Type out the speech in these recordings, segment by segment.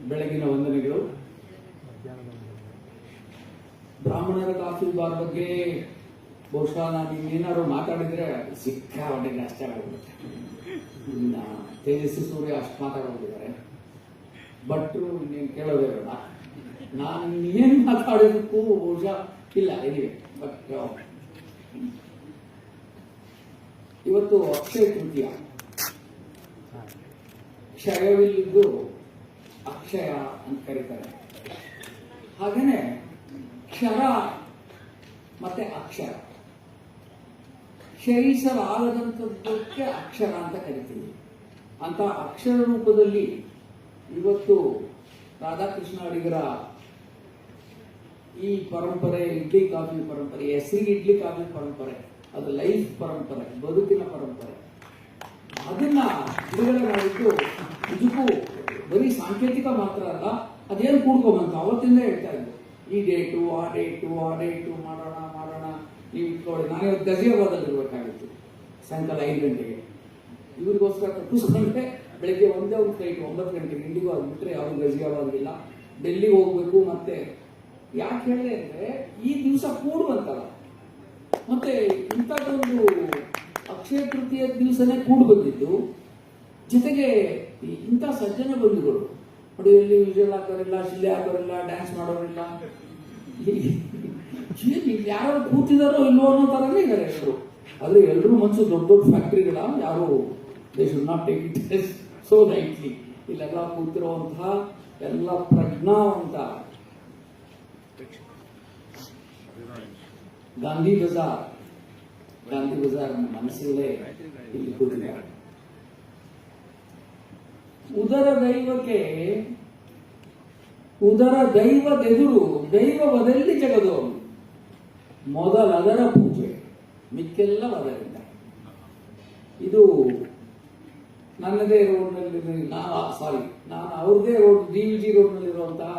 ಬೆಳಗಿನ ವಂದನೆಗಳು. ಬ್ರಾಹ್ಮಣರ ಕಾಫಿ ಬಾರ್ ಬಗ್ಗೆ ಬಹುಶಃ ನಾನು ಇನ್ನೇನಾದ್ರು ಮಾತಾಡಿದ್ರೆ ಸಿಕ್ಕಾಪಟ್ಟೆ ಜಾಸ್ತಿ ಆಗೋಗ್ಬಿಡುತ್ತೆ. ಇನ್ನ ತೇಜಸ್ವಿ ಸೂರ್ಯ ಅಷ್ಟು ಮಾತಾಡೋಗಿದ್ದಾರೆ, ಭಟ್ರು ಇನ್ನೇನು ಕೇಳೋದೇ ಬೇಡ. ನಾನು ಏನು ಮಾತಾಡೋದಕ್ಕೂ ಬಹುಶಃ ಇಲ್ಲ ಎನಿವೆ. ಬಟ್ ಇವತ್ತು ಅಕ್ಷಯ ತೃತೀಯ, ಕ್ಷಯವಿಲ್ಲಿದ್ದು ಅಕ್ಷಯ ಅಂತ ಕರೀತಾರೆ. ಹಾಗೇನೆ ಕ್ಷರ ಮತ್ತೆ ಅಕ್ಷರ, ಕ್ಷಯಿಸಲಾಗದಂಥದ್ದಕ್ಕೆ ಅಕ್ಷರ ಅಂತ ಕರಿತೀವಿ. ಅಂತ ಅಕ್ಷರ ರೂಪದಲ್ಲಿ ಇವತ್ತು ರಾಧಾಕೃಷ್ಣ ಅಡಿಗರ ಈ ಪರಂಪರೆ, ಇಡ್ಲಿ ಕಾಫಿ ಪರಂಪರೆ, ಹೆಸರಿಗೆ ಇಡ್ಲಿ ಕಾಫಿ ಪರಂಪರೆ, ಅದು ಲೈಫ್ ಪರಂಪರೆ, ಬದುಕಿನ ಪರಂಪರೆ, ಅದನ್ನ ಬಿಡುಗಡೆ ಮಾಡಿದ್ದು ನಿಜಕ್ಕೂ ಬರೀ ಸಾಂಕೇತಿಕ ಮಾತ್ರ ಅಲ್ಲ, ಅದೇನು ಕೂಡ್ಕೊಂಬಂತ ಅವತ್ತಿಂದ ಹೇಳ್ತಾ ಇದ್ದು ಈ ಡೇಟು ಆ ಡೇಟು ಮಾಡೋಣ ನೀವು ಇಟ್ಕೊಳ್ಳಿ. ನಾನೇ ಗಜಿಯಾಬಾದಲ್ಲಿ ಇರಬೇಕಾಗಿತ್ತು ಸಾಯಂಕಾಲ 5 ಗಂಟೆಗೆ. ಇವ್ರಿಗೋಸ್ಕರ ತಪ್ಪಿಸ್ಕೊಂಡ್ರೆ ಬೆಳಗ್ಗೆ ಒಂದೇ ಒಂದು ಫ್ಲೈಟ್ 9 ಗಂಟೆಗೆ ಇಂಡಿಗೋ ಆಗ್ಬಿಟ್ರೆ ಯಾರು ಗಜಿಯಾಬಾದ್ಗಿಲ್ಲ, ಡೆಲ್ಲಿಗೆ ಹೋಗ್ಬೇಕು. ಮತ್ತೆ ಯಾಕೆ ಹೇಳಿದೆ ಅಂದ್ರೆ ಈ ದಿವಸ ಕೂಡುವಂತಲ್ಲ, ಮತ್ತೆ ಇಂಥದ್ದೊಂದು ಅಕ್ಷಯ ತೃತೀಯ ದಿವಸನೇ ಕೂಡು ಬಂದಿದ್ದು. ಜೊತೆಗೆ ಇಂಥ ಸಜ್ಜನ ಬಂಧುಗಳು ನೋಡಿ, ಎಲ್ಲಿ ವಿಜುವಲ್ ಹಾಕೋರಿಲ್ಲ, ಶಿಲೆ ಹಾಕೋರಿಲ್ಲ, ಡ್ಯಾನ್ಸ್ ಮಾಡೋರಿಲ್ಲ, ಯಾರು ಕೂತಿದಾರೋ ಇಲ್ವೋ ಅನ್ನೋ ತರನೇ ಇದ್ದಾರೆ ಎಲ್ಲರೂ. ಆದ್ರೆ ಎಲ್ಲರೂ ಮನಸ್ಸು ದೊಡ್ಡ ದೊಡ್ಡ ಫ್ಯಾಕ್ಟ್ರಿಗಳ, ಯಾರು they should not take it so lightly. ಇಲ್ಲೆಲ್ಲ ಕೂತಿರುವಂತಹ ಎಲ್ಲ ಪ್ರಜ್ಞಾವಂತ ಗಾಂಧಿ ಬಜಾರ್ ಮನಸ್ಸಲ್ಲೇ ಇಲ್ಲಿ ಕೂತಿದ್ದಾರೆ. ಉದರ ದೈವದೆದುರು ದೈವವದಲ್ಲಿ ಜಗದೋರು, ಮೊದಲದರ ಪೂಜೆ ಮಿಕ್ಕೆಲ್ಲ ವದರಿಂದ. ಇದು ನನ್ನದೇ ರೋಡ್ನಲ್ಲಿ ನಾನು ಅವ್ರದೇ ರೋಡ್ DVG ರೋಡ್ನಲ್ಲಿರುವಂತಹ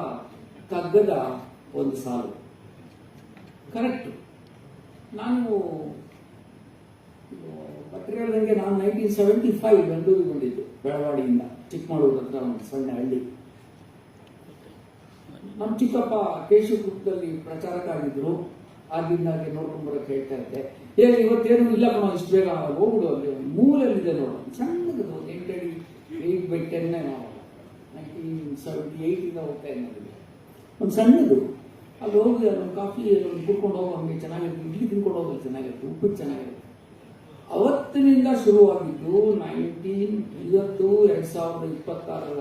ಕಗ್ಗದ ಒಂದು ಸಾಲು ಕರೆಕ್ಟ್. ನಾನು ಪತ್ರಿಕೆಗಳಿಗೆ ನಾನು 1975 ಬೆಂಗಳೂರಿಗೆ ಬಂದಿದ್ದು, ಬೆಳವಾಡಿಯಿಂದ ಚಿಕ್ಕಮಗಳೂರು ಹತ್ರ ಒಂದು ಸಣ್ಣ ಹಳ್ಳಿ. ನಮ್ಮ ಚಿಕ್ಕಪ್ಪ ಕೇಶವಗುಪ್ತದಲ್ಲಿ ಪ್ರಚಾರಕ್ಕಾಗಿದ್ರು. ಆಗಿಂದಾಗೆ ನೋಡ್ಕೊಂಡ್ಬರಕ್ಕೆ ಹೇಳ್ತಾ ಇದ್ದೆ, ಇವತ್ತೇನು ಇಲ್ಲ ಕಣೋ, ಇಷ್ಟು ಬೇಗ ಹೋಗ್ಬಿಡು, ಅಲ್ಲಿ ಒಂದು ಮೂಲೆಯಲ್ಲಿದೆ ನೋಡು, ಸಣ್ಣದು 8 ಅಡಿ 8x10 ನಾವು 1978 ಹೋಗ್ತಾ ಇದ್ದೆ. ಒಂದು ಸಣ್ಣದು ಅಲ್ಲಿ ಹೋಗಿ ಅಲ್ಲೊಂದು ಕಾಫಿ ಒಂದು ಕುಡ್ಕೊಂಡು ಹೋಗೋ, ಹಂಗೆ ಚೆನ್ನಾಗಿರುತ್ತೆ, ಇಡ್ಲಿ ತಿನ್ಕೊಂಡು ಹೋಗೋದು ಚೆನ್ನಾಗಿರುತ್ತೆ, ಉಪ್ಪಿಟ್ಟು ಚೆನ್ನಾಗಿರುತ್ತೆ. ಅವತ್ತಿನಿಂದ ಶುರುವಾಗಿದ್ದು 2026ರ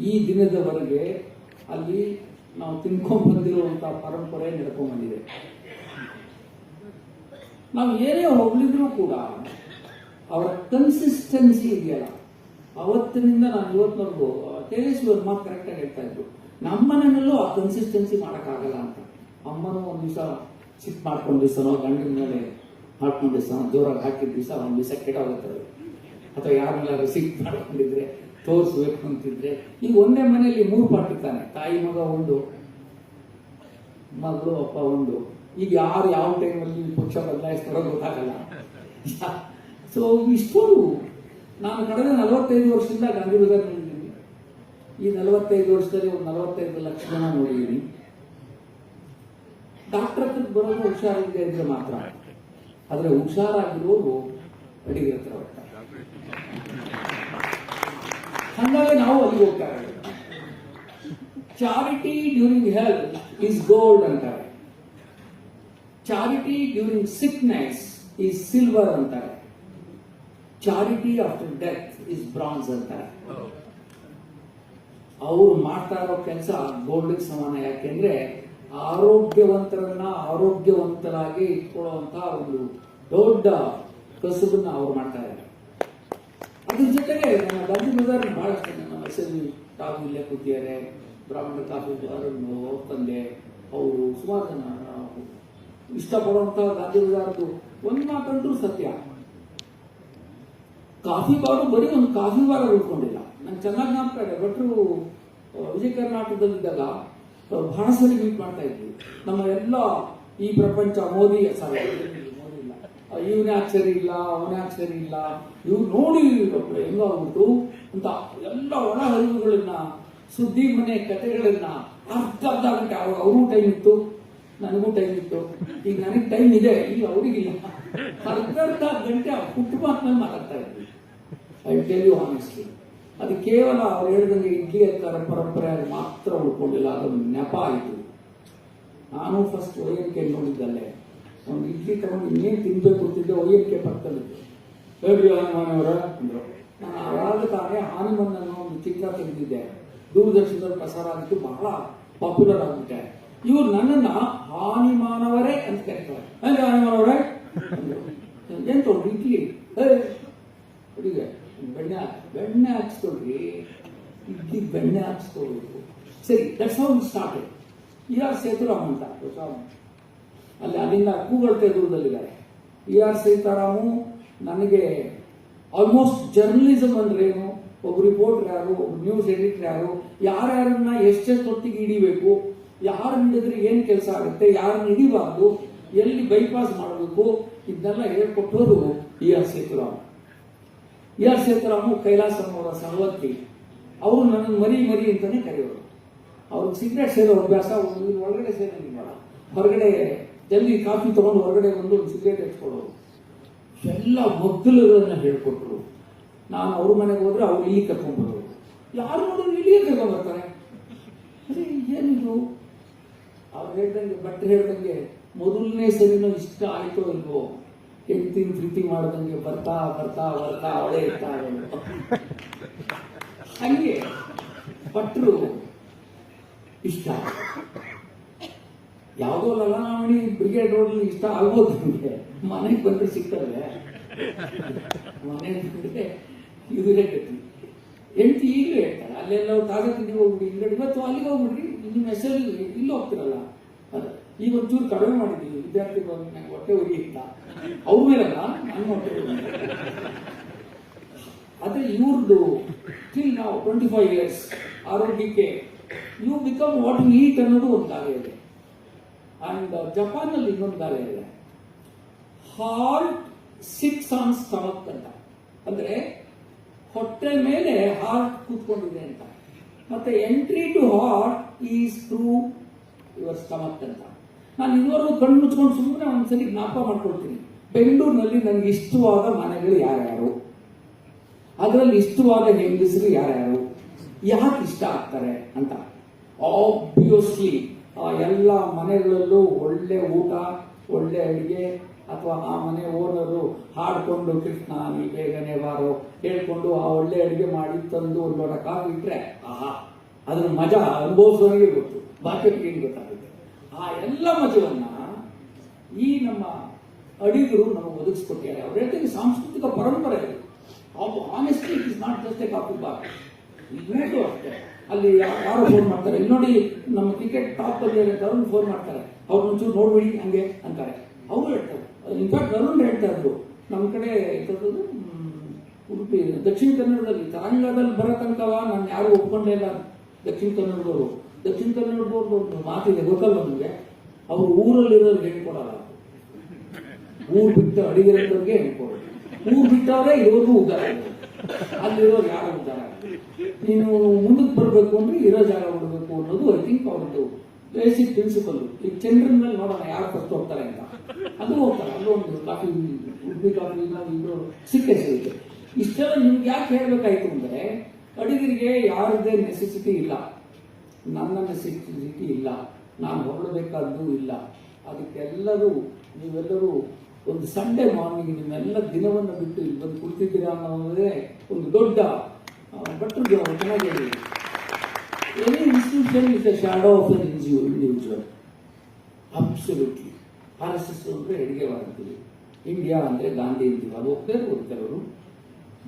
ಈ ದಿನದವರೆಗೆ ಅಲ್ಲಿ ನಾವು ತಿನ್ಕೊಂಡ್ ಬಂದಿರುವಂತಹ ಪರಂಪರೆ ನಡ್ಕೊಂಡ್ಬಂದಿದೆ. ನಾವು ಏನೇ ಹೋಗ್ಲಿದ್ರು ಕೂಡ ಅವರ ಕನ್ಸಿಸ್ಟೆನ್ಸಿ ಇದೆಯಲ್ಲ, ಅವತ್ತಿನಿಂದ ನಾನು ಇವತ್ತಿನವರೆಗೂ ತೇಜಸ್ವಿ ಅವ್ರ ಮಾತು ಕರೆಕ್ಟಾಗಿ ಹೇಳ್ತಾ ಇದ್ರು, ನಮ್ಮ ಮನೆಯಲ್ಲೂ ಆ ಕನ್ಸಿಸ್ಟೆನ್ಸಿ ಮಾಡೋಕ್ಕಾಗಲ್ಲ ಅಂತ. ಅಮ್ಮನೂ ಒಂದು ದಿವಸ ಸಿಟ್ ಮಾಡ್ಕೊಂಡ್ ದಿವಸನೋ, ಗಂಡಿನ ಮೇಲೆ ಹಾಕೊಂಡು ದಿವಸ ಜೋರಾಗಿ ಹಾಕಿದ ದಿವಸ ಒಂದು ದಿವಸ ಕೆಟ್ಟೋಗುತ್ತದೆ. ಅಥವಾ ಯಾರನ್ನೆಲ್ಲ ಸಿಟ್ ಮಾಡ್ಕೊಂಡಿದ್ರೆ ತೋರಿಸ್ಬೇಕು ಅಂತಿದ್ರೆ, ಈಗ ಒಂದೇ ಮನೆಯಲ್ಲಿ 3 ಪಾರ್ಟಿ ತಾನೆ, ತಾಯಿ ಮಗ ಒಂದು, ಮಗಳು ಅಪ್ಪ ಒಂದು. ಈಗ ಯಾರು ಯಾವ ಟೈಮಲ್ಲಿ ಪಕ್ಷ ಬದಲಾಯಿಸ್ತಾರೋ ಗೊತ್ತಾಗಲ್ಲ. ಸೊ ಇಷ್ಟೊಂದು ನಾನು ಕಳೆದ 45 ವರ್ಷದಿಂದ ಗಾಂಧಿ ಬಜಾರ್ ನೋಡಿದ್ದೀನಿ. ಈ 45 ವರ್ಷದಲ್ಲಿ ಒಂದು 45 ಲಕ್ಷ ಜನ ನೋಡಿದ್ದೀನಿ. ಡಾಕ್ಟರ್ ಹತ್ರ ಬರೋದು ಹುಷಾರಿದೆ ಇದ್ರೆ ಮಾತ್ರ, ಆದ್ರೆ ಹುಷಾರಾಗಿರೋರು ಅಡಿಗೆ ಹತ್ರ ಬರ್ತಾರೆ. ಹಂಗಾಗಿ ನಾವು ಅಲ್ಲಿಗೆ ಹೋಗ್ತಾರೆ. Charity during health is gold ಅಂತಾರೆ, charity during sickness is silver ಅಂತಾರೆ, charity after death is bronze ಅಂತಾರೆ. ಅವರು ಮಾಡ್ತಾ ಇರೋ ಕೆಲಸ ಗೋಲ್ಡ್ಗೆ ಸಮಾನ. ಯಾಕೆಂದ್ರೆ ಆರೋಗ್ಯವಂತರನ್ನ ಆರೋಗ್ಯವಂತರಾಗಿ ಇಟ್ಕೊಳ್ಳುವಂತಹ ಒಂದು ದೊಡ್ಡ ಕಸುಬನ್ನ ಅವ್ರು ಮಾಡ್ತಾ ಇದ್ದಾರೆ. ಅದ್ರ ಜೊತೆಗೆ ನನ್ನ ಗಾಂಧಿ ಬಜಾರ್ ಬಹಳಷ್ಟು ನನ್ನ ಹೆಸರು ತಾವು ಇಲ್ಲೇ ಕೂತಿದ್ದಾರೆ, ಬ್ರಾಹ್ಮಣ ಕಾಫಿ ಬಾರನ್ನು ತಂದೆ ಅವರು ಸುಮಾರು ಜನ ಇಷ್ಟಪಡುವಂತಹ ಗಾಂಧಿ ಬಜಾರ್ದು ಒಂದು ಮಾತಂದ್ರೂ ಸತ್ಯ, ಕಾಫಿ ಬಾರು ಬರೀ ಒಂದು ಕಾಫಿ ಬಾರ ಉಳ್ಕೊಂಡಿಲ್ಲ. ನಂಗೆ ಚೆನ್ನಾಗಿ ಜ್ಞಾಪಕ ಇದೆ, ಭಟ್ರು ವಿಜಯ ಕರ್ನಾಟಕದಲ್ಲಿದ್ದಾಗ ಬಹಳ ಸರಿ ಮೀಟ್ ಮಾಡ್ತಾ ಇದ್ವಿ. ನಮ್ಮ ಎಲ್ಲ ಈ ಪ್ರಪಂಚ ಮೋದಿ ಇಲ್ಲ, ಇವನೇ ಸರಿ ಇಲ್ಲ, ಅವನೇ ಸರಿ ಇಲ್ಲ, ಇವ್ರು ನೋಡಿ ಹೆಂಗಾಗ್ಬಿಟ್ಟು ಅಂತ ಎಲ್ಲ ಒಳ ಹರಿವುಗಳನ್ನ, ಸುದ್ದಿ ಮನೆ ಕಥೆಗಳನ್ನ ಅರ್ಧ ಗಂಟೆ ಅವ್ರಿಗೂ ಟೈಮ್ ಇತ್ತು, ನನಗೂ ಟೈಮ್ ಇತ್ತು. ಈಗ ನನಗೆ ಟೈಮ್ ಇದೆ, ಈಗ ಅವ್ರಿಗಿಲ್ಲ. ಅರ್ಧ ಗಂಟೆ ಆ ಫುಟ್ಪಾತ್ನಲ್ಲಿ ಮಾತಾಡ್ತಾ ಇದ್ವಿ. ಐ ಟೆಲ್ ಯು ಆನೆಸ್ಟ್ಲಿ, ಅದು ಕೇವಲ ಅವ್ರು ಹೇಳಿದಂಗೆ ಇಡ್ಲಿ ಅಕ್ಕಾರ ಪರಂಪರೆಯಾಗಿ ಮಾತ್ರ ಉಳ್ಕೊಂಡಿಲ್ಲ, ಅದೊಂದು ನೆಪ ಆಯಿತು. ನಾನು ಫಸ್ಟ್ OMK ನೋಡಿದ್ದಲ್ಲೇ ಒಂದು ಇಡ್ಲಿ ತಗೊಂಡು ಇನ್ನೇನು ತಿನ್ಬೇಕು ಅಂತಿದ್ದೆ, OMK ಪಕ್ಕದಲ್ಲಿದ್ದೆ. ಹೇಳಿ ಹನುಮಾನವರ ಅಂದರು. ನಾನು ಆವಾಗ ತಾನೇ ಹನುಮನ್ ಅನ್ನೋ ಒಂದು ಚಿತ್ರ ತೆಗೆದಿದ್ದೆ, ದೂರದರ್ಶನದಲ್ಲಿ ಪ್ರಸಾರ ಆಗಿತ್ತು, ಬಹಳ ಪಾಪ್ಯುಲರ್ ಆಗ್ಬಿಟ್ಟೆ. ಇವ್ರು ನನ್ನನ್ನ ಹಾನಿಮಾನವರೇ ಅಂತ ಕರೀತಾರೆ. ಹೇಗೆ ಹಾನಿಮಾನವರೇ ಅಂದರು. ಎಂತ ಇಡ್ಲಿ ಹುಡುಗೆ ಬೆಣ್ಣೆ ಹಾಕ್ಸ್ಕೊಳ್ರಿ, ಇಡ್ಲಿ ಬೆಣ್ಣೆ ಹಾಕ್ಸ್ಕೊಳ್ಬೇಕು. ಸರಿ, that's how it started. ER Sethuram ಅಂತ ಅಲ್ಲಿ ಅಲ್ಲಿಂದ ಕೂಗಳತೆ ದೂರದಲ್ಲಿದ್ದಾರೆ. ER ಸೀತಾರಾಮು ನನಗೆ ಆಲ್ಮೋಸ್ಟ್ ಜರ್ನಲಿಸಮ್ ಅಂದ್ರೆ ಏನು, ಒಬ್ಬ ರಿಪೋರ್ಟರ್ ಯಾರು, ಒಬ್ಬ ನ್ಯೂಸ್ ಎಡಿಟರ್ ಯಾರು, ಯಾರ್ಯಾರನ್ನ ಎಷ್ಟೆಷ್ಟು ಹೊತ್ತಿಗೆ ಹಿಡಿಬೇಕು, ಯಾರನ್ನ ಹಿಡಿದ್ರೆ ಏನ್ ಕೆಲಸ ಆಗುತ್ತೆ, ಯಾರನ್ನ ಹಿಡಿಬಾರ್ದು, ಎಲ್ಲಿ ಬೈಪಾಸ್ ಮಾಡಬೇಕು, ಇದನ್ನೆಲ್ಲ ಹೇಳ್ಕೊಟ್ಟೋರು ER ಸೇತುರಾಮ್. ER ಸೇತುರಾಮು ಕೈಲಾಸಮ್ಮವರ ಸಹವರ್ತಿ. ಅವರು ನನ್ನ ಮರಿ ಅಂತಾನೆ ಕರೆಯೋರು. ಅವ್ರಿಗೆ ಸಿಗರೇಟ್ ಸೇರೋ ಅಭ್ಯಾಸ, ಒಳಗಡೆ ಸೇರೋದಿಲ್ಲ, ಹೊರಗಡೆ ಜಲ್ದಿ ಕಾಫಿ ತಗೊಂಡು ಹೊರಗಡೆ ಬಂದು ಒಂದು ಸಿಗರೇಟ್ ಹಚ್ಕೊಳ್ಳೋರು. ಎಲ್ಲ ಮಗ್ಗಲುಗಳನ್ನ ಹೇಳ್ಕೊಟ್ರು. ನಾನು ಅವ್ರ ಮನೆಗೆ ಹೋದ್ರೆ ಅವ್ರು ಇಲ್ಲಿ ಕರ್ಕೊಂಡ್ಬರೋರು. ಯಾರು ನೋಡಿದ್ರು ಇಲ್ಲಿಯೇ ಕರ್ಕೊಂಡ್ಬರ್ತಾರೆ. ಅದೇ ಏನಿದು, ಅವ್ರು ಹೇಳ್ದಂಗೆ, ಭಟ್ರು ಹೇಳ್ದಂಗೆ ಮೊದಲನೇ ಸರಿನೂ ಇಷ್ಟ ಆಯ್ತೋ ಇಲ್ವೋ, ಹೆಂಡತಿನ ಪ್ರೀತಿ ಮಾಡ್ದಂಗೆ ಬರ್ತಾ ಬರ್ತಾ ಬರ್ತಾ ಅವಳೇ ಇರ್ತಾರೆ. ಹಂಗೆ ಭಟ್ರು ಇಷ್ಟ. ಯಾವುದೋ ಲಲನಾಮಣಿ ಬ್ರಿಗೇಡ್ ರೋಡ್ಲಿ ಇಷ್ಟ ಆಗ್ಬೋದು ನಮಗೆ, ಮನೆಗೆ ಬಂದ್ರೆ ಸಿಗ್ತವೆ. ಮನೆಗೆ ಬಂದ್ರೆ ಇದುವೇ ಗತಿ. ಹೆಂಡತಿ ಈಗಲೂ ಹೇಳ್ತಾರೆ, ಅಲ್ಲೆಲ್ಲ ತಾಜಾ ತಿಂಡಿ ಹೋಗ್ಬಿಡಿ, ಹಿಂಗಡಿ ಇವತ್ತು ಅಲ್ಲಿಗೆ ಹೋಗ್ಬಿಡ್ರಿ, ನಿಮ್ಮ ಹೆಸರು ಇಲ್ಲಿ ಹೋಗ್ತಿರಲ್ಲ. ಅದ ಈಗ ಒಂಚೂರು ಕಡಿಮೆ ಮಾಡಿದ್ದೀವಿ, ವಿದ್ಯಾರ್ಥಿ ಬಂದು ನಂಗೆ ಹೊಟ್ಟೆ ಉರಿ ಇಲ್ಲ, ಅವ್ರ ಮೇಲಲ್ಲ ನನ್ನ ಹೊಟ್ಟೆ ಉರಿ. ಅದೇ ಇವ್ರದ್ದು ಟಿಲ್ ನಾವು 25 years ಆರೋಗ್ಯಕ್ಕೆ you become what you eat ಅನ್ನೋದು ಒಂದು ಗಾಲೆ ಇದೆ. ಅಂಡ್ ಜಪಾನಲ್ಲಿ ಇನ್ನೊಂದು ಗಾಲೆ ಇದೆ, ಹಾರ್ಟ್ ಸಿಕ್ಸ್ ಆನ್ ಸ್ಟಮಕ್ ಅಂತ. ಅಂದ್ರೆ ಹೊಟ್ಟೆ ಮೇಲೆ ಹಾರ್ಟ್ ಕೂತ್ಕೊಂಡಿದೆ ಅಂತ. ಮತ್ತೆ entry to heart is through your stomach ಅಂತ. ನಾನು ಇದುವರೆಗೂ ಕಣ್ಣು ಮುಚ್ಕೊಂಡು ಸುಮ್ಮನೆ ಒಂದ್ಸಲಿ ಜ್ಞಾಪ ಮಾಡ್ಕೊಳ್ತೀನಿ, ಬೆಂಗಳೂರಿನಲ್ಲಿ ನನಗೆ ಇಷ್ಟವಾದ ಮನೆಗಳು ಯಾರ್ಯಾರು, ಅದರಲ್ಲಿ ಇಷ್ಟವಾದ ಹೆಂಗಸರು ಯಾರ್ಯಾರು, ಯಾಕೆ ಇಷ್ಟ ಆಗ್ತಾರೆ ಅಂತ. ಆಬ್ವಿಯಸ್ಲಿ ಆ ಎಲ್ಲ ಮನೆಗಳಲ್ಲೂ ಒಳ್ಳೆ ಊಟ, ಒಳ್ಳೆ ಅಡಿಗೆ, ಅಥವಾ ಆ ಮನೆ ಓನರು ಹಾಡ್ಕೊಂಡು ಕೃಷ್ಣ ನೀ ಬೇಗನೆ ಬಾರೋ ಹೇಳ್ಕೊಂಡು ಆ ಒಳ್ಳೆ ಅಡಿಗೆ ಮಾಡಿ ತಂದು ಒಂದು ಲೋಟ ಕಾಫಿ ಇಟ್ರೆ ಆಹಾ, ಅದ್ರ ಮಜಾ ಅನುಭವಿಸೋನಿಗೆ ಗೊತ್ತು, ಬಾಕಿಗೆ ಏನು ಗೊತ್ತಾಗುತ್ತೆ. ಆ ಎಲ್ಲ ಮಜವನ್ನ ಈ ನಮ್ಮ ಅಡಿಗರು ನಮಗೆ ಒದಗಿಸ್ಕೊಟ್ಟಿದ್ದಾರೆ. ಅವ್ರ ಹೇಳ್ತಾರೆ ಸಾಂಸ್ಕೃತಿಕ ಪರಂಪರೆ ಇದು. Honestly it is not just A coffee bar. ಇದು ಅಷ್ಟೇ. ಅಲ್ಲಿ ಯಾರು ಫೋನ್ ಮಾಡ್ತಾರೆ, ಇಲ್ಲಿ ನೋಡಿ ನಮ್ಮ ಕ್ರಿಕೆಟ್ ಟಾಪ್ ಅಲ್ಲಿ ಅವ್ರನ್ನ ಫೋನ್ ಮಾಡ್ತಾರೆ, ಅವ್ರು ಒಂಚೂರು ನೋಡ್ಬೇಡಿ ಹಂಗೆ ಅಂತಾರೆ. ಅವ್ರು ಹೇಳ್ತಾರೆ, ಇನ್ಫ್ಯಾಕ್ಟ್ ಅರುಣ್ ಹೇಳ್ತಾ ಇದ್ರು, ನಮ್ಮ ಕಡೆ ಉಡುಪಿ ದಕ್ಷಿಣ ಕನ್ನಡದಲ್ಲಿ ತರಂಗದಲ್ಲಿ ಬರೋ ತನಕವ ನಾನು ಯಾರು ಒಪ್ಕೊಂಡೇ ಇಲ್ಲ. ದಕ್ಷಿಣ ಕನ್ನಡದವರು ಒಂದು ಮಾತಿದೆ ಗೊತ್ತಲ್ಲ ನಮಗೆ, ಅವ್ರು ಊರಲ್ಲಿರೋರು ಹೇಳ್ಕೊಡಲ್ಲ, ಊರು ಬಿಟ್ಟು ಅಡಿಗೆರವ್ರಿಗೆ ಹೇಳ್ಕೊಡೋದು. ಊರು ಬಿಟ್ಟವ್ರೆ ಇರೋರ್ಗೂ ಉದ್ದಾರ, ಅಲ್ಲಿರೋರು ಯಾರು ಉದ್ದಾರ. ನೀನು ಮುಂದಕ್ಕೆ ಬರಬೇಕು ಅಂದ್ರೆ ಇರೋ ಜಾಗ ಬಿಡಬೇಕು ಅನ್ನೋದು ಐ ಥಿಂಕ್ ಅವ್ರದ್ದು ಬೇಸಿಕ್ ಪ್ರಿನ್ಸಿಪಲ್. ಈಗ ಚಂದ್ರನ ಮೇಲೆ ನೋಡೋಣ ಯಾರು ಫಸ್ಟ್ ಹೋಗ್ತಾರೆ ಅಂತ, ಅದು ಹೋಗ್ತಾರೆ. ಅಲ್ಲೂ ಒಂದು ಕಾಫಿ, ಉಡುಪಿ ಕಾಫಿ ಇಬ್ಬರು ಸಿಕ್ಕೇ ಸಿಗುತ್ತೆ. ಇಷ್ಟೆಲ್ಲ ನಿಮ್ಗೆ ಯಾಕೆ ಹೇಳ್ಬೇಕಾಯ್ತು ಅಂದ್ರೆ, ಅಡಿಗರಿಗೆ ಯಾರದೇ ನೆಸೆಸಿಟಿ ಇಲ್ಲ, ನನ್ನ ನೆಸೆಸಿಟಿ ಇಲ್ಲ, ನಾನು ಹೊರಡಬೇಕಾದ್ದು ಇಲ್ಲ. ಅದಕ್ಕೆಲ್ಲರೂ ನೀವೆಲ್ಲರೂ ಒಂದು ಸಂಡೇ ಮಾರ್ನಿಂಗ್ ನಿಮ್ಮೆಲ್ಲ ದಿನವನ್ನು ಬಿಟ್ಟು ಇಲ್ಲಿ ಬಂದು ಕುಳಿತಿದ್ದೀರಾ ಅನ್ನೋದೇ ಒಂದು ದೊಡ್ಡ ಭಟ್ರು ಚೆನ್ನಾಗಿ ಹೇಳಿ. Any institution is the shadow of an individual. Absolutely. RSS ಅಂದ್ರೆ ಅಡಿಗೆ ಮಾಡ್ತೀವಿ, ಇಂಡಿಯಾ ಅಂದ್ರೆ ಗಾಂಧಿ ಅಂತೀವಿ, ಅದು ಹೋಗ್ತಾ ಇರ್ಬೋದು ಕೆಲವರು.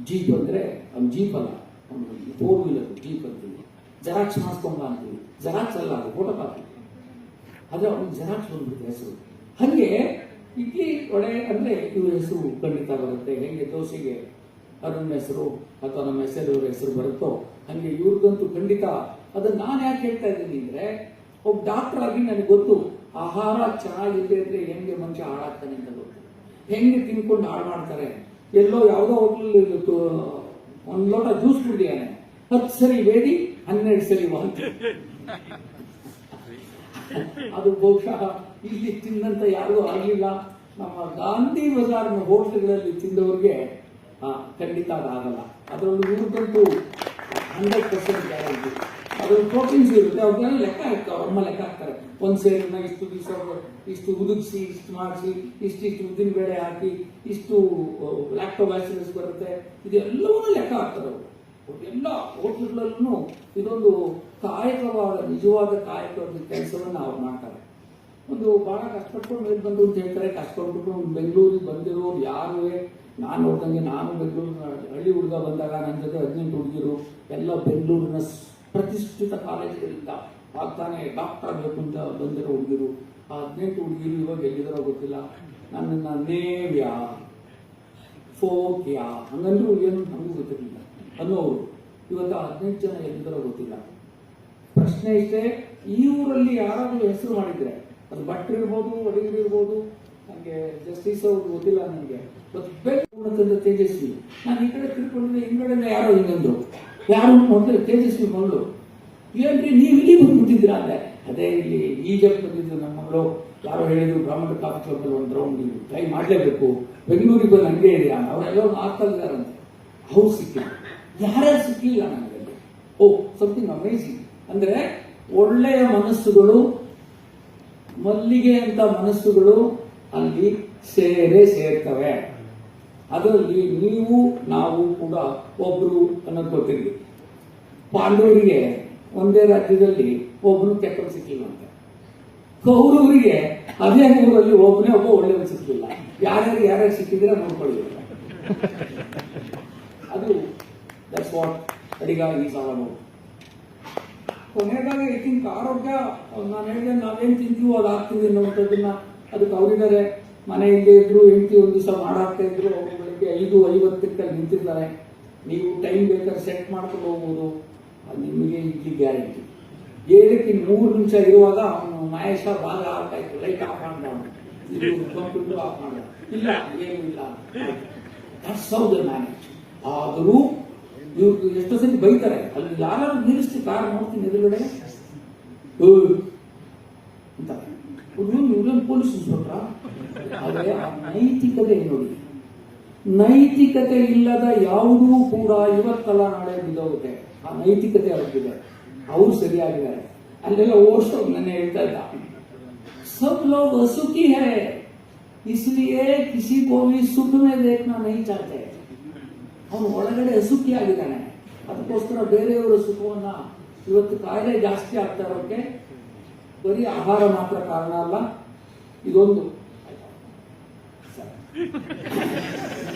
ಜೀಪ್ ಅಂದ್ರೆ ಅವ್ನು ಜೀಪ್ ಅಲ್ಲ, ಅವ್ನು 4 wheeler ಜೀಪ್ ಅಂತೀವಿ. ಜೆರಾಕ್ಸ್ ಮಾಡಿಸ್ಕೊಂಡ ಅಂತೀವಿ, ಜೆರಾಕ್ಸ್ ಅಲ್ಲ ಅದು ಫೋಟೋ ಕಾಪಿ, ಅದು ಅವ್ನಿಗೆ ಜೆರಾಕ್ಸ್ ಬಂದ್ಬಿಟ್ಟು ಹೆಸರು. ಹಾಗೆ ಇಡ್ಲಿ ವಡೆ ಅಂದ್ರೆ ಇವ್ರ ಹೆಸರು ಖಂಡಿತ ಬರುತ್ತೆ. ಹೆಂಗೆ ದೋಸೆಗೆ ಅರುಣ್ ಹೆಸರು ಅಥವಾ ನಮ್ಮ ಹೆಸರು ಬರುತ್ತೋ ಹಂಗೆ ಇವ್ರದಂತೂ ಖಂಡಿತ. ಅದನ್ನ ನಾನು ಯಾಕೆ ಹೇಳ್ತಾ ಇದ್ದೀನಿ ಅಂದ್ರೆ, ಒಬ್ಬ ಡಾಕ್ಟರ್ ಆಗಿ ನನಗೆ ಗೊತ್ತು, ಆಹಾರ ಚೆನ್ನಾಗಿಲ್ಲದೆ ಇದ್ರೆ ಹೆಂಗೆ ಮನುಷ್ಯ ಹಾಳಾಗ್ತಾನೆ ಅಂತ ಗೊತ್ತು. ಹೆಂಗೆ ತಿನ್ಕೊಂಡು ಹಾಳು ಮಾಡ್ತಾರೆ. ಎಲ್ಲೋ ಯಾವುದೋ ಹೋಟ್ಲಲ್ಲಿ ಒಂದು ಲೋಟ ಜ್ಯೂಸ್ ಕುಡಿದಿದ್ದಾನೆ, 10 ಸರಿ ಬೇಡಿ 12 ಸರಿ ವಾಂತಿ. ಅದು ಬಹುಶಃ ಇಲ್ಲಿ ತಿಂದಂತ ಯಾರಿಗೂ ಆಗಲಿಲ್ಲ. ನಮ್ಮ ಗಾಂಧಿ ಬಜಾರ್ನ ಹೋಟೆಲ್ಗಳಲ್ಲಿ ತಿಂದವ್ರಿಗೆ ಖಂಡಿತ ಆಗಲ್ಲ. ಅದರಲ್ಲಿ ಇವ್ರದಂತೂ 100% ಗ್ಯಾರಂಟಿ. ಅದ್ರಲ್ಲಿ ಪ್ರೋಟೀನ್ಸ್ ಇರುತ್ತೆ, ಅವ್ರನ್ನೆಲ್ಲ ಲೆಕ್ಕ ಹಾಕ್ತಾರೆ, ಅಮ್ಮ ಲೆಕ್ಕ ಹಾಕ್ತಾರೆ. ಒಂದು ಸೇರನ್ನ ಇಷ್ಟು ದಿವಸ ಇಷ್ಟು ಉದುಗಿಸಿ, ಇಷ್ಟು ಮಾಡಿಸಿ, ಇಷ್ಟಿಷ್ಟು ಉದ್ದಿನ ಬೇಳೆ ಹಾಕಿ, ಇಷ್ಟು ಲ್ಯಾಕ್ಟೋಬ್ಯಾಸಿಲಸ್ ಬರುತ್ತೆ, ಇದೆಲ್ಲವನ್ನೂ ಲೆಕ್ಕ ಹಾಕ್ತಾರೆ ಅವರು. ಎಲ್ಲ ಹೋಟ್ಲುಗಳಲ್ಲೂ ಇದೊಂದು ಕಾಯಕವಾದ, ನಿಜವಾದ ಕಾಯಕವಾದ ಕೆಲಸವನ್ನು ಅವ್ರು ಮಾಡ್ತಾರೆ. ಒಂದು ಬಹಳ ಕಷ್ಟಪಟ್ಟು ಮೇಲೆ ಬಂದು ಅಂತ ಹೇಳ್ತಾರೆ. ಕಷ್ಟಪಟ್ಟು ಬೆಂಗಳೂರಿಗೆ ಬಂದಿರೋರು ಯಾರು ನಾನು ನೋಡ್ದಂಗೆ, ನಾನು ಬೆಂಗಳೂರಿನ ಹಳ್ಳಿ ಹುಡುಗ ಬಂದಾಗ ನನ್ನ ಜೊತೆ 18 ಹುಡುಗಿರು ಎಲ್ಲ ಬೆಂಗಳೂರಿನ ಪ್ರತಿಷ್ಠಿತ ಕಾಲೇಜುಗಳಿಂದ ಆಗ್ತಾನೆ ಡಾಕ್ಟರ್ ಆಗಬೇಕು ಅಂತ ಬಂದಿರೋ ಹುಡುಗಿರು. ಆ 18 ಹುಡುಗಿರು ಇವಾಗ ಎಲ್ಲಿದ್ದಾರೋ ಗೊತ್ತಿಲ್ಲ. ನನ್ನನ್ನು ನೇವ್ಯಾ, ಫೋಕ್ಯಾ ಹಂಗಂದ್ರೂ ಏನು ನಮಗೂ ಗೊತ್ತಿರಲಿಲ್ಲ ಅನ್ನೋರು ಇವತ್ತು 18 ಜನ ಎಲ್ಲಿದ್ದಾರೋ ಗೊತ್ತಿಲ್ಲ. ಪ್ರಶ್ನೆ ಇಷ್ಟೇ, ಈ ಊರಲ್ಲಿ ಯಾರಾದರೂ ಹೆಸರು ಮಾಡಿದ್ರೆ, ಅದು ಭಟ್ರು ಇರ್ಬೋದು, ಅಡಿಗರು ಇರ್ಬೋದು, ನನಗೆ ಜಸ್ಟಿಸ್ ಅವ್ರು ಗೊತ್ತಿಲ್ಲ ನನಗೆ, ಬೇಕು ತೇಜಸ್ವಿ. ನಾನು ಈ ಕಡೆ ತಿಳ್ಕೊಂಡಿದ್ದೆ, ಹಿಂಗಡೆ ಯಾರೋ ಹಿಂಗಂದ್ರು, ಯಾರು ನೋಡಿದ್ರೆ ತೇಜಸ್ವಿ ಮಗಳು. ಏನ್ರಿ ನೀವು ಇಲ್ಲಿ ಬಂದ್ಬಿಟ್ಟಿದ್ದೀರಾ ಅಂದೆ. ಅದೇ ಇಲ್ಲಿ ಈಜಲ್ಲಿ ಬಂದಿದ್ದು ನಮ್ಮ ಮಗಳು, ಯಾರೋ ಹೇಳಿದ್ರು ಬ್ರಾಹ್ಮಣ ಕಾಫಿ ಕ್ಲಬಲ್ಲಿ ಒಂದು ರೌಂಡ್ ಟ್ರೈ ಮಾಡಲೇಬೇಕು, ಬೆಂಗಳೂರಿಗೆ ಬಂದು ಹಂಗೆ ಇದೆಯಾ, ಅವರೆಲ್ಲರೂ ಆಗ್ತಾ ಇದ್ದಾರಂತೆ. ಅವ್ರು ಸಿಕ್ಕಿಲ್ಲ, ಯಾರ್ಯಾರು ಸಿಕ್ಕಿಲ್ಲ ನನಗೆ. ಓ ಸಮಥಿಂಗ್ ಅಮೇಜಿಂಗ್. ಅಂದ್ರೆ ಒಳ್ಳೆಯ ಮನಸ್ಸುಗಳು, ಮಲ್ಲಿಗೆ ಅಂತ ಮನಸ್ಸುಗಳು ಅಲ್ಲಿ ಸೇರ್ತವೆ. ಅದರಲ್ಲಿ ನೀವು ನಾವು ಕೂಡ ಒಬ್ರು ಅನ್ನೋದು ಗೊತ್ತಿರಲಿ. ಪಾಂಡವರಿಗೆ ಒಂದೇ ರಾಜ್ಯದಲ್ಲಿ ಒಬ್ಬನು ಕೆಟ್ಟವನು ಸಿಕ್ಕಿಲ್ಲ ಅಂತ, ಕೌರವರಿಗೆ ಅದೇ ಊರಲ್ಲಿ ಒಬ್ಬನೇ ಒಬ್ಬ ಒಳ್ಳೆಯವನು ಸಿಕ್ಕಿಲ್ಲ. ಯಾರ್ಯಾರು ಸಿಕ್ಕಿದ್ರೆ ನೋಡ್ಕೊಳ್ಳಿ. ಅದು that's what Adiga is all about. ಕೊನೆಯದಾಗಿ ಐ ಥಿಂಕ್ ಆರೋಗ್ಯ, ನಾನು ಹೇಳಿದೆ ನಾವೇನು ತಿಂತೀವೋ ಅದು ಆಗ್ತೀವಿ ಅನ್ನೋಂಥದ್ದನ್ನ, ಅದಕ್ಕೆ ಅವರಿದ್ದಾರೆ. ಮನೆಯಲ್ಲಿ ಇದ್ರು ಹೆಂಡತಿ ಒಂದು ದಿವಸ ಮಾಡಾಕ್ತಾ ಇದ್ರು, ಅವರು ಬೆಳಿಗ್ಗೆ 5:50 ನಿಂತಿರ್ತಾರೆ. ನೀವು ಟೈಮ್ ಬೇಕಾದ್ರೆ ಸೆಟ್ ಮಾಡ್ಕೊಂಡು ಹೋಗ್ಬೋದು, ಅದು ನಿಮಗೆ ಇಲ್ಲಿ ಗ್ಯಾರಂಟಿ. ಏನಕ್ಕೆ 3 ನಿಮಿಷ ಇರುವಾಗ ಅವನು ಮಹೇಶ ಭಾಗ ಆಗ್ತಾ ಇತ್ತು, ಲೈಟ್ ಆಫ್ ಮಾಡ್ದ, ಇದು ಕಂಪ್ಯೂಟರ್ ಆಫ್ ಮಾಡ್ದ, ಇಲ್ಲ ಏನೂ ಇಲ್ಲ, ಮ್ಯಾನೇಜ್. ಆದರೂ ಇವ್ರು ಎಷ್ಟೋ ಸರಿ ಬೈತಾರೆ. ಅಲ್ಲಿ ಯಾರು ನಿಲ್ಲಿಸ್ತಿ ಕಾರ್ ನೋಡ್ತೀನಿ ಎದುರುಗಡೆ ಅಂತ, ಇವ್ರೇನು ಪೊಲೀಸ್ ಇನ್ಸ್ಪೆಕ್ಟ್ರ. ಆದರೆ ಆ ನೈತಿಕತೆ ನೋಡಿ, ನೈತಿಕತೆ ಇಲ್ಲದ ಯಾವುದೂ ಕೂಡ ಇವತ್ತಲ್ಲ ನಾಳೆ ಬಿದ್ದೋಗುತ್ತೆ. ಆ ನೈತಿಕತೆ ಅವ್ರಿಗಿದೆ, ಅವರು ಸರಿಯಾಗಿದ್ದಾರೆ. ಅಲ್ಲೆಲ್ಲ ಓಡಿಸೋದು ನನ್ನ ಹೇಳ್ತಾ ಇದ್ದ, ಸಬ್ ಲೋಗ್ ಅಸುಖಿ ಹೈ ಇಸ್ಲಿಯೇ ಕಿಸಿ ಕೋ ಭಿ ಸುಖ ಮೇ ದೇಖ್ನಾ ನಹೀ ಚಾಹತೆ. ಅವನು ಒಳಗಡೆ ಅಸುಖಿ ಆಗಿದ್ದಾನೆ, ಅದಕ್ಕೋಸ್ಕರ ಬೇರೆಯವರ ಸುಖವನ್ನ. ಇವತ್ತು ಕಾಯಿಲೆ ಜಾಸ್ತಿ ಆಗ್ತಾ ಇರೋಕ್ಕೆ ಬರೀ ಆಹಾರ ಮಾತ್ರ ಕಾರಣ ಅಲ್ಲ, ಇದೊಂದು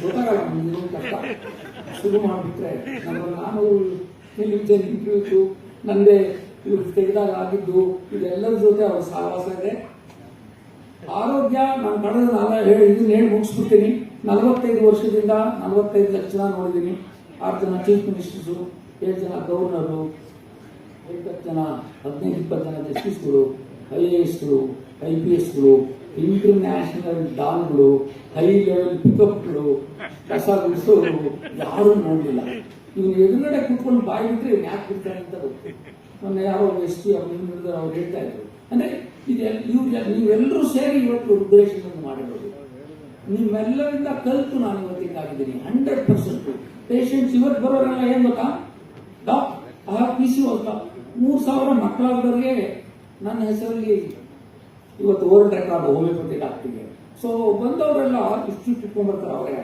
ಗೊತ್ತಾಗಲ್ಲ. ಇದೊಂದು ಕಷ್ಟ ಶುರು ಮಾಡಿಬಿಟ್ರೆ ನಾನು ಟೆಲಿವಿಷನ್ ಇಂಟರ್ವ್ಯೂ ನಂದೇ ಇವ್ರು ತೆಗೆದಾಗ ಆಗಿದ್ದು, ಇದೆಲ್ಲರ ಜೊತೆ ಅವ್ರ ಸಹವಾಸ ಇದೆ. ಆರೋಗ್ಯ ನಾನು ಕಳೆದ ಇದನ್ನ ಹೇಳಿ ಮುಗಿಸ್ಬಿಡ್ತೀನಿ. 45 ವರ್ಷದಿಂದ 45 ಲಕ್ಷ ಜನ ನೋಡಿದ್ದೀನಿ. 6 ಜನ ಚೀಫ್ ಮಿನಿಸ್ಟರ್ಸು, 7 ಜನ ಗವರ್ನರು, 50 ಜನ 15-20 ಜನ ಜಸ್ಟಿಸ್ಗಳು, IASಗಳು, IPSಗಳು, ಇಂಟರ್ನ್ಯಾಷನಲ್ ಡಾನ್ಗಳು, ಹೈ ಲೆವೆಲ್ ಪಿಕಪ್ಗಳು, ಕಸ ಗುಡಿಸೋರು ಯಾರೂ ನೋಡಲಿಲ್ಲ. ಇವನು ಎದುರುಗಡೆ ಕುತ್ಕೊಂಡು ಬಾಯಿ ಬಿಟ್ಟರೆ ಇವ್ನು ಯಾಕೆ ಬಿಡ್ತಾನೆ ಅಂತ ಗೊತ್ತು. ಮೊನ್ನೆ ಯಾರೋ ST ಅವ್ರು ಹೇಳ್ತಾ ಇದ್ರು. ಅಂದ್ರೆ ನೀವೆಲ್ಲರೂ ಸೇರಿ ಇವತ್ತು ರುದ್ರೇಶನ್ ಮಾಡಿರೋದು. ನಿಮ್ಮೆಲ್ಲರಿಂದ ಕಲಿತು ನಾನು ಇವತ್ತಿಗಾಗಿದ್ದೀನಿ 100%. ಪೇಷಂಟ್ಸ್ ಇವತ್ತು ಬರೋರೆಲ್ಲ ಏನ್ ಗೊತ್ತಾ, PCO ಅಂತ 3,000 ಮಕ್ಕಳಾದವ್ರಿಗೆ ನನ್ನ ಹೆಸರಲ್ಲಿ ಇವತ್ತು ವರ್ಲ್ಡ್ ರೆಕಾರ್ಡ್ ಹೋಮಿಯೋಪತಿ ಡಾಕ್ಟರ್ಗೆ. ಸೊ ಬಂದವರೆಲ್ಲ ಇಷ್ಟು ಇಟ್ಕೊಂಡ್ಬರ್ತಾರೆ. ಅವರೇ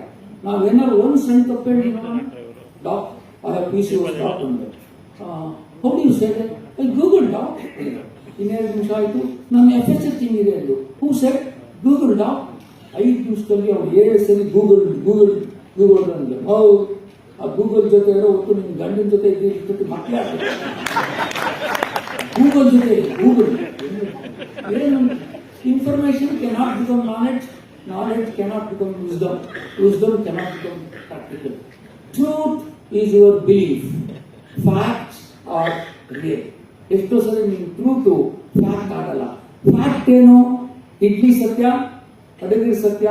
ನಾವೇನಾದ್ರು ಒಂದು ಸಣ್ಣ ತಪ್ಪೇಳಿ ಡಾಕ್ PCO ಡಾಕ್ ಅಂದ್ರೆ ಹೌದು you said I Google doc. 2 ನಿಮಿಷ ಆಯಿತು, ನನ್ನ FSH ಹಿಂಗಿದೆ ಅಂದು. ಹೂ ಸೆಡ್ ಗೂಗಲ್ ಡಾಕ್. 5 ನಿಮಿಷದಲ್ಲಿ ಅವ್ರು 7 ಸರಿ ಗೂಗಲ್ ಅಂದ್ರೆ ಹೌದು. ಆ ಗೂಗಲ್ ಜೊತೆ ಇರೋ ಹೊತ್ತು ನಿಮ್ಮ ಗಂಡನ ಜೊತೆ ಇದ್ದ ಮಕ್ಕಳೇ ಆಗ್ತದೆ. ಗೂಗಲ್ ಜೊತೆ ಗೂಗಲ್ ಏನು, information cannot become knowledge cannot become wisdom cannot become practical. Truth is your belief, facts are real. ಎಷ್ಟೋ ಸರಿ ನೀವು ಟ್ರೂತು ಫ್ಯಾಕ್ಟ್ ಆಗಲ್ಲ. ಫ್ಯಾಕ್ಟ್ ಏನು, ಇಡ್ಲಿ ಸತ್ಯ, ಅಡುಗೆ ಸತ್ಯ,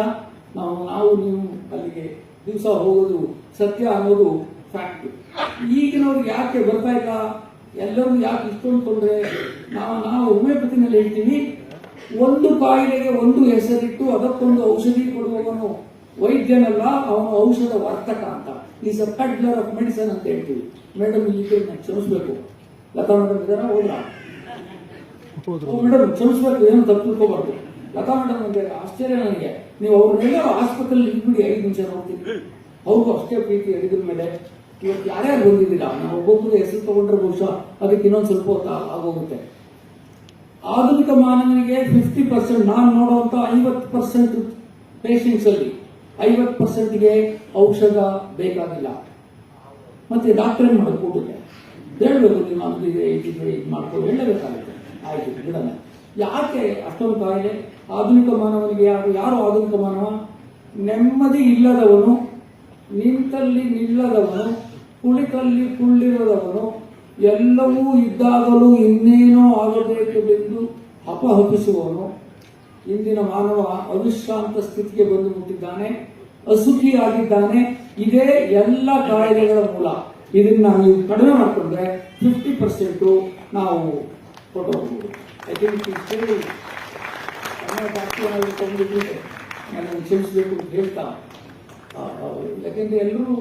ನಾವು ನೀವು ಅಲ್ಲಿಗೆ ದಿವಸ ಹೋಗೋದು ಸತ್ಯ ಅನ್ನೋದು ಫ್ಯಾಕ್ಟ್. ಈಗಿನವ್ರಿಗೆ ಯಾಕೆ ಬರ್ತಾ ಇಲ್ಲ, ಎಲ್ಲರೂ ಯಾಕೆ ಇಷ್ಟೊಂದು ತೊಂದರೆ? ನಾವು ಹೋಮಿಯೋಪತಿನಲ್ಲಿ ಹೇಳ್ತೀವಿ, ಒಂದು ಕಾಯಿಲೆಗೆ ಒಂದು ಹೆಸರಿಟ್ಟು ಅದಕ್ಕೊಂದು ಔಷಧಿ ಕೊಡುವವನು ವೈದ್ಯನಲ್ಲ, ಅವನು ಔಷಧ ವರ್ತಕ ಅಂತ. Is a peddler of medicine ಅಂತ ಹೇಳ್ತೀವಿ. ಮೇಡಮ್ ಈಗ ಕ್ಷಮಿಸ್ಬೇಕು, ಲತಾ ಮೇಡಮ್ ಇದಾರ ಹೋದ್ರ? ಮೇಡಮ್ ಕ್ಷಮಿಸ್ಬೇಕು, ಏನು ತಪ್ಪು ತಿಳ್ಕೋಬಾರ್ದು. ಲತಾ ಮೇಡಮ್ ಅಂದ್ರೆ ಆಶ್ಚರ್ಯ ನನಗೆ. ನೀವು ಅವ್ರನ್ನೆಲ್ಲ ಆಸ್ಪತ್ರೆಯಲ್ಲಿ ಇಟ್ಬಿಡಿ, 5 ನಿಮಿಷ ನೋಡ್ತೀನಿ, ಅವ್ರಿಗೂ ಅಷ್ಟೇ ಪ್ರೀತಿ ಹಿಡಿದ್ರ ಮೇಲೆ. ಇವತ್ತು ಯಾರ್ಯಾರು ಬಂದಿದ್ದೀರಾ, ನಾವು ಒಬ್ಬೊಬ್ಬರು ಹೆಸರು ತಗೊಂಡ್ರೆ ಬಹುಶಃ ಅದಕ್ಕೆ ಇನ್ನೊಂದು ಸ್ವಲ್ಪ ಹೊತ್ತು ಆಗೋಗುತ್ತೆ. ಆಧುನಿಕ ಮಾನವನಿಗೆ 50%, ನಾನು ನೋಡುವಂತ 50% ಪೇಷಂಟ್ಸ್ ಅಲ್ಲಿ 50%ಗೆ ಔಷಧ ಬೇಕಾಗಿಲ್ಲ. ಮತ್ತೆ ಡಾಕ್ಟರ್ ಏನ್ ಮಾಡೋದು? ಕೂಡುತ್ತೆ ಹೇಳ್ಬೇಕು, ನೀವು ಅಂದಿದೆ ಇದಿದೆ ಇದು ಮಾಡ್ಕೊಂಡು ಹೇಳಬೇಕಾಗುತ್ತೆ. ಆಯ್ತು ಬಿಡೋಣ. ಯಾಕೆ ಅಷ್ಟೊಂದು ಕಾಯಿಲೆ? ಆಧುನಿಕ ಮಾನವನಿಗೆ ಯಾರು ಆಧುನಿಕ ಮಾನವ? ನೆಮ್ಮದಿ ಇಲ್ಲದವನು, ನಿಂತಲ್ಲಿ ನಿಲ್ಲದವನು, ಕುಳಿತಲ್ಲಿ ಕುಳ್ಳಿರದವನು, ಎಲ್ಲವೂ ಇದ್ದಾಗಲೂ ಇನ್ನೇನೋ ಆಗಬೇಕೆಂದು ಹಪಹಪಿಸುವವನು. ಇಂದಿನ ಮಾನವ ಅವಿಶ್ರಾಂತ ಸ್ಥಿತಿಗೆ ಬಂದು ಮುಟ್ಟಿದ್ದಾನೆ, ಅಸುಖಿಯಾಗಿದ್ದಾನೆ. ಇದೇ ಎಲ್ಲ ಕಾಯಿಲೆಗಳ ಮೂಲ. ಇದನ್ನ ನೀವು ಕಡಿಮೆ ಮಾಡಿಕೊಂಡ್ರೆ 50% ನಾವು ಕೊಟ್ಟೋಗ್ಬೋದು. ಐ ಥಿಂಕ್ ನಾನು ಕ್ಷಮಿಸಬೇಕು ಅಂತ ಹೇಳ್ತಾ, ಯಾಕೆಂದ್ರೆ ಎಲ್ಲರೂ